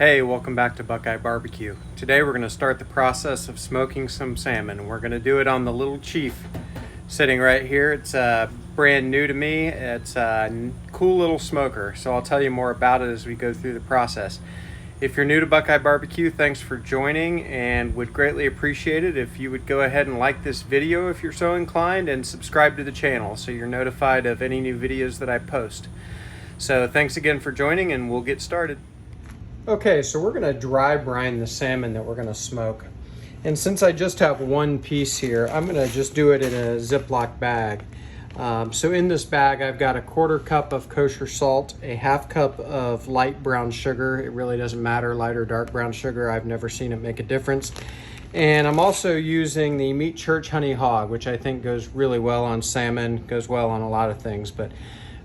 Hey, welcome back to Buckeye Barbecue. Today we're going to start the process of smoking some salmon. We're going to do it on the Little Chief sitting right here. It's brand new to me. It's a cool little smoker, so I'll tell you more about it as we go through the process. If you're new to Buckeye Barbecue, thanks for joining, and would greatly appreciate it if you would go ahead and like this video if you're so inclined, and subscribe to the channel so you're notified of any new videos that I post. So thanks again for joining, and we'll get started. Okay, so we're going to dry brine the salmon that we're going to smoke. And since I just have one piece here, I'm going to just do it in a Ziploc bag. So in this bag, I've got a 1/4 cup of kosher salt, a 1/2 cup of light brown sugar. It really doesn't matter, light or dark brown sugar. I've never seen it make a difference. And I'm also using the Meat Church Honey Hog, which I think goes really well on salmon, goes well on a lot of things, but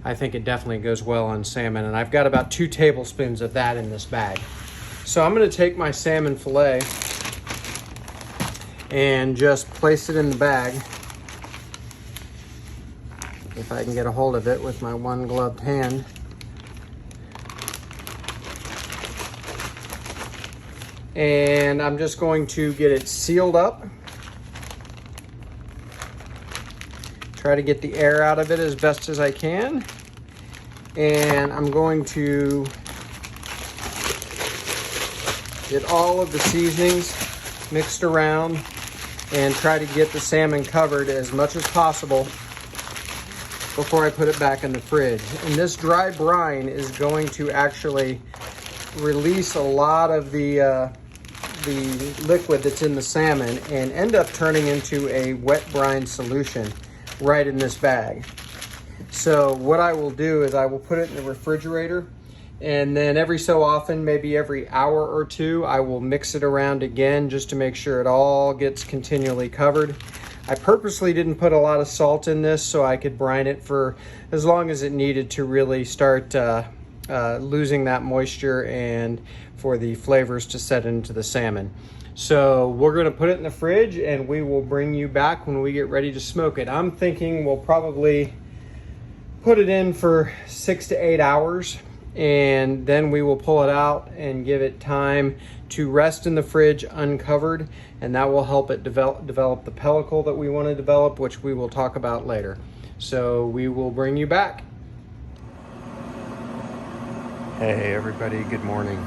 I think it definitely goes well on salmon. And I've got about 2 tablespoons of that in this bag. So I'm going to take my salmon fillet and just place it in the bag. If I can get a hold of it with my one gloved hand. And I'm just going to get it sealed up. Try to get the air out of it as best as I can. And I'm going to get all of the seasonings mixed around and try to get the salmon covered as much as possible before I put it back in the fridge. And this dry brine is going to actually release a lot of the liquid that's in the salmon and end up turning into a wet brine solution right in this bag. So what I will do is I will put it in the refrigerator, and then every so often, maybe every hour or two, I will mix it around again just to make sure it all gets continually covered. I purposely didn't put a lot of salt in this so I could brine it for as long as it needed to really start losing that moisture and for the flavors to set into the salmon. So we're going to put it in the fridge, and we will bring you back when we get ready to smoke it. I'm thinking we'll probably put it in for 6 to 8 hours, and then we will pull it out and give it time to rest in the fridge uncovered, and that will help it develop the pellicle that we want to develop, which we will talk about later. So we will bring you back. Hey everybody, good morning.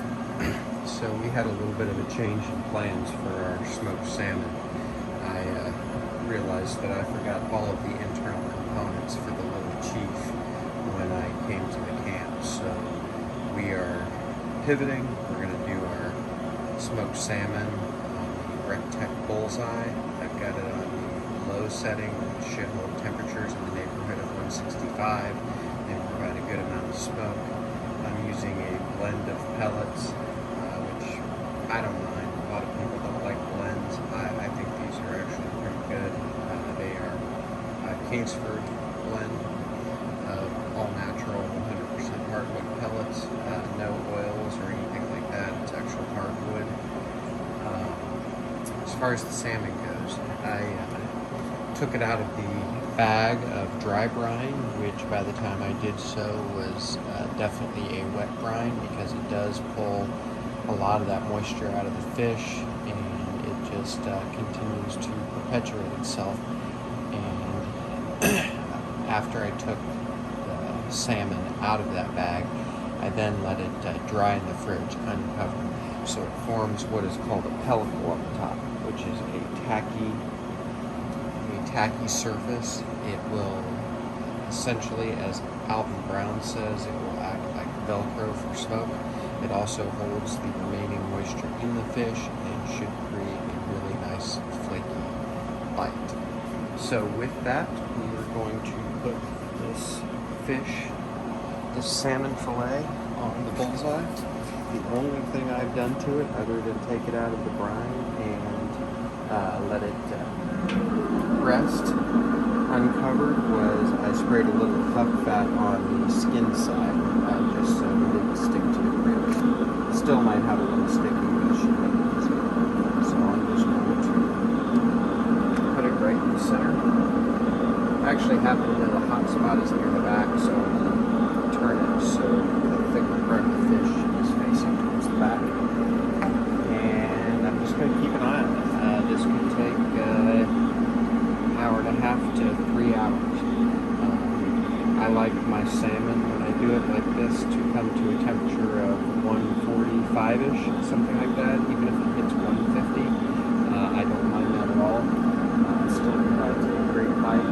So we had a little bit of a change in plans for our smoked salmon. I realized that I forgot all of the internal components for the Little Chief when I came to the camp. So we are pivoting. We're going to do our smoked salmon on the Rectech Bullseye. I've got it on the low setting, which should hold temperatures in the neighborhood of 165 and provide a good amount of smoke. I'm using a blend of pellets, which I don't mind. A lot of people don't like blends. I think these are actually pretty good. They are Kingsford blend of all natural 100% hardwood pellets, no oils or anything like that. It's actual hardwood. As far as the salmon goes, I took it out of the bag of dry brine, which by the time I did so was definitely a wet brine, because it does pull a lot of that moisture out of the fish, and it just continues to perpetuate itself. And after I took the salmon out of that bag, I then let it dry in the fridge uncovered. So it forms what is called a pellicle on the top, which is a tacky surface. It will essentially, as Alvin Brown says, it will act like Velcro for smoke. It also holds the remaining moisture in the fish and should create a really nice flaky bite. So with that, we are going to put this salmon fillet on the Bullseye. The only thing I've done to it, other than take it out of the brine and let it rest uncovered, was I sprayed a little huck fat on the skin side, just so it didn't stick to the ribs. It still might have a little sticky, but it should make it easier. So I'm just going to put it right in the center. I actually happen to know the hot spot is near the back, so I'm going to turn it so the thicker part of the fish is facing towards the back. hour and a half to 3 hours. I like my salmon when I do it like this to come to a temperature of 145-ish, something like that. Even if it hits 150, I don't mind that at all. Still provides a great bite.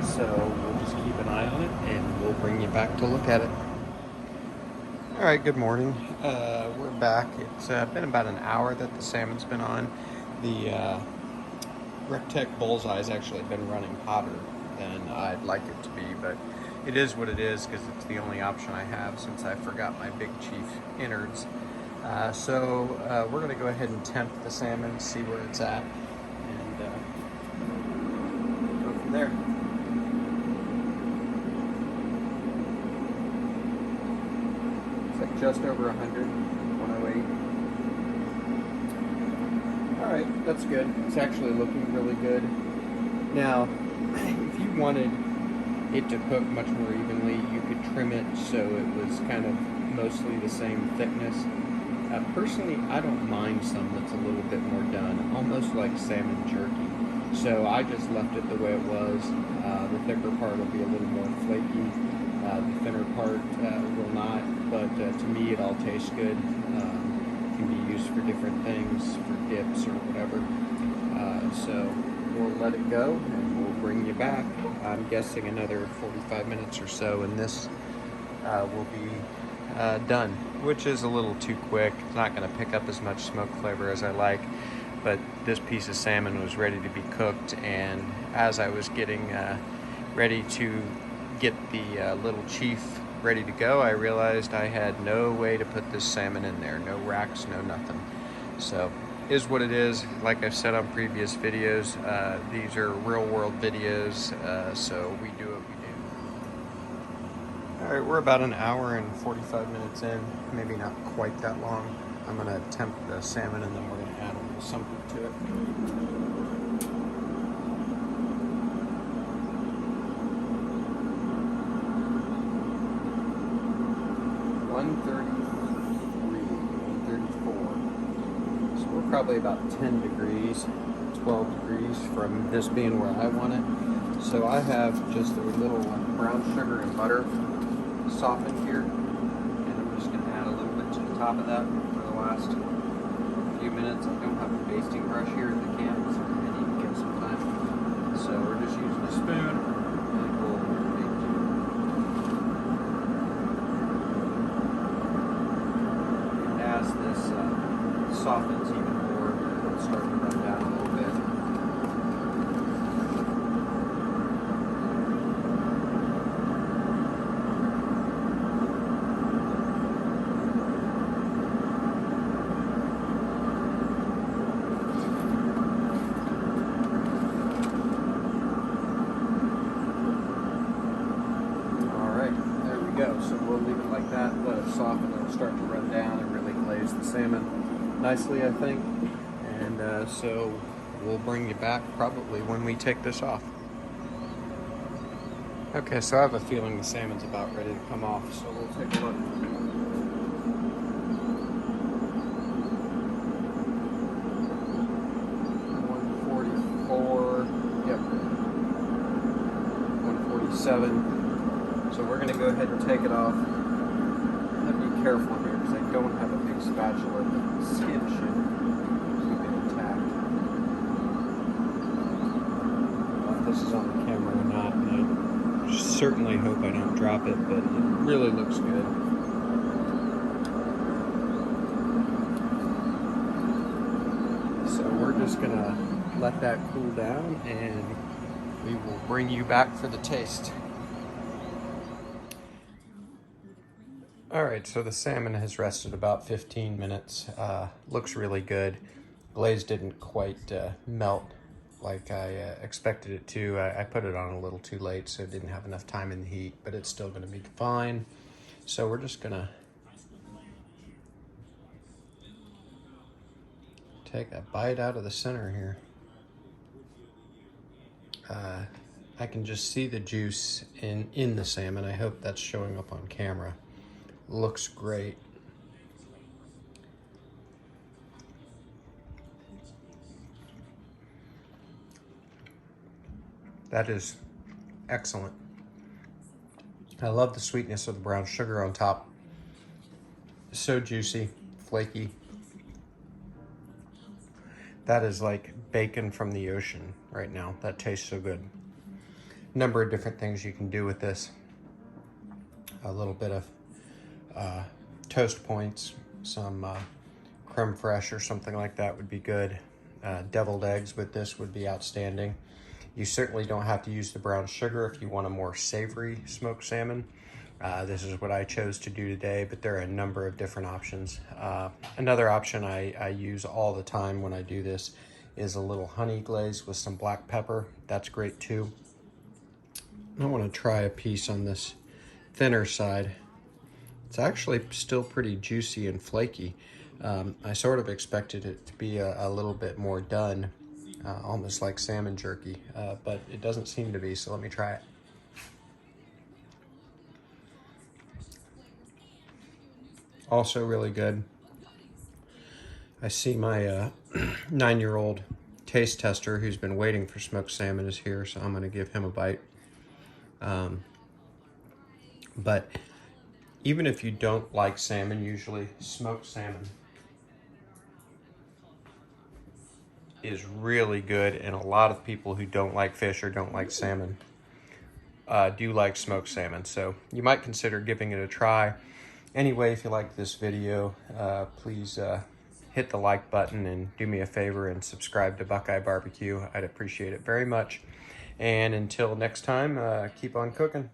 So we'll just keep an eye on it and we'll bring you back to look at it. All right, good morning. We're back. It's been about an hour that the salmon's been on. The Rectech Bullseye has actually been running hotter than I'd like it to be, but it is what it is because it's the only option I have since I forgot my Big Chief innards. So we're going to go ahead and tempt the salmon, see where it's at, and go from there. It's like just over 100, 108. Alright, that's good. It's actually looking really good. Now, if you wanted it to cook much more evenly, you could trim it so it was kind of mostly the same thickness. Personally, I don't mind some that's a little bit more done, almost like salmon jerky. So I just left it the way it was. The thicker part will be a little more flaky. The thinner part will not, but to me it all tastes good. Can be used for different things, for dips or whatever. So we'll let it go and we'll bring you back. I'm guessing another 45 minutes or so and this will be done, which is a little too quick. It's not going to pick up as much smoke flavor as I like, but this piece of salmon was ready to be cooked, and as I was getting ready to get the little chief ready to go, I realized I had no way to put this salmon in there. No racks, no nothing. So is what it is. Like I've said on previous videos, these are real world videos, so we do what we do. All right, we're about an hour and 45 minutes in, maybe not quite that long. I'm gonna tempt the salmon and then we're gonna add a little something to it. 134. So we're probably about 10 degrees, 12 degrees from this being where I want it. So I have just a little brown sugar and butter softened here, and I'm just going to add a little bit to the top of that for the last few minutes. I don't have a basting brush here at the camp, so I need to get some time. So we're just using a spoon, and we'll make it. As this softens even more, it'll start to run down a little bit. So we'll leave it like that, let it soften, it'll start to run down and really glaze the salmon nicely, I think. And so we'll bring you back probably when we take this off. Okay, so I have a feeling the salmon's about ready to come off, so we'll take a look. Yep. 147. So we're going to go ahead and take it off. I'm going to be careful here because I don't have a big spatula. The skin should keep it intact. I don't know if this is on the camera or not, and I certainly hope I don't drop it, but it really looks good. So we're just going to let that cool down and we will bring you back for the taste. All right, so the salmon has rested about 15 minutes. Looks really good. Glaze didn't quite melt like I expected it to. I put it on a little too late, so it didn't have enough time in the heat, but it's still gonna be fine. So we're just gonna take a bite out of the center here. I can just see the juice in the salmon. I hope that's showing up on camera. Looks great. That is excellent. I love the sweetness of the brown sugar on top. So juicy, flaky. That is like bacon from the ocean right now. That tastes so good. Number of different things you can do with this. A little bit of toast points, some creme fraiche or something like that would be good. Deviled eggs with this would be outstanding. You certainly don't have to use the brown sugar if you want a more savory smoked salmon. This is what I chose to do today, but there are a number of different options. Another option I use all the time when I do this is a little honey glaze with some black pepper. That's great too. I want to try a piece on this thinner side. It's actually still pretty juicy and flaky. I sort of expected it to be a little bit more done, almost like salmon jerky, but it doesn't seem to be, so let me try it. Also really good. I see my 9-year-old taste tester who's been waiting for smoked salmon is here, so I'm gonna give him a bite. But even if you don't like salmon, usually smoked salmon is really good, and a lot of people who don't like fish or don't like salmon do like smoked salmon, so you might consider giving it a try. Anyway, if you like this video, please hit the like button and do me a favor and subscribe to Buckeye Barbecue. I'd appreciate it very much. And until next time, keep on cooking.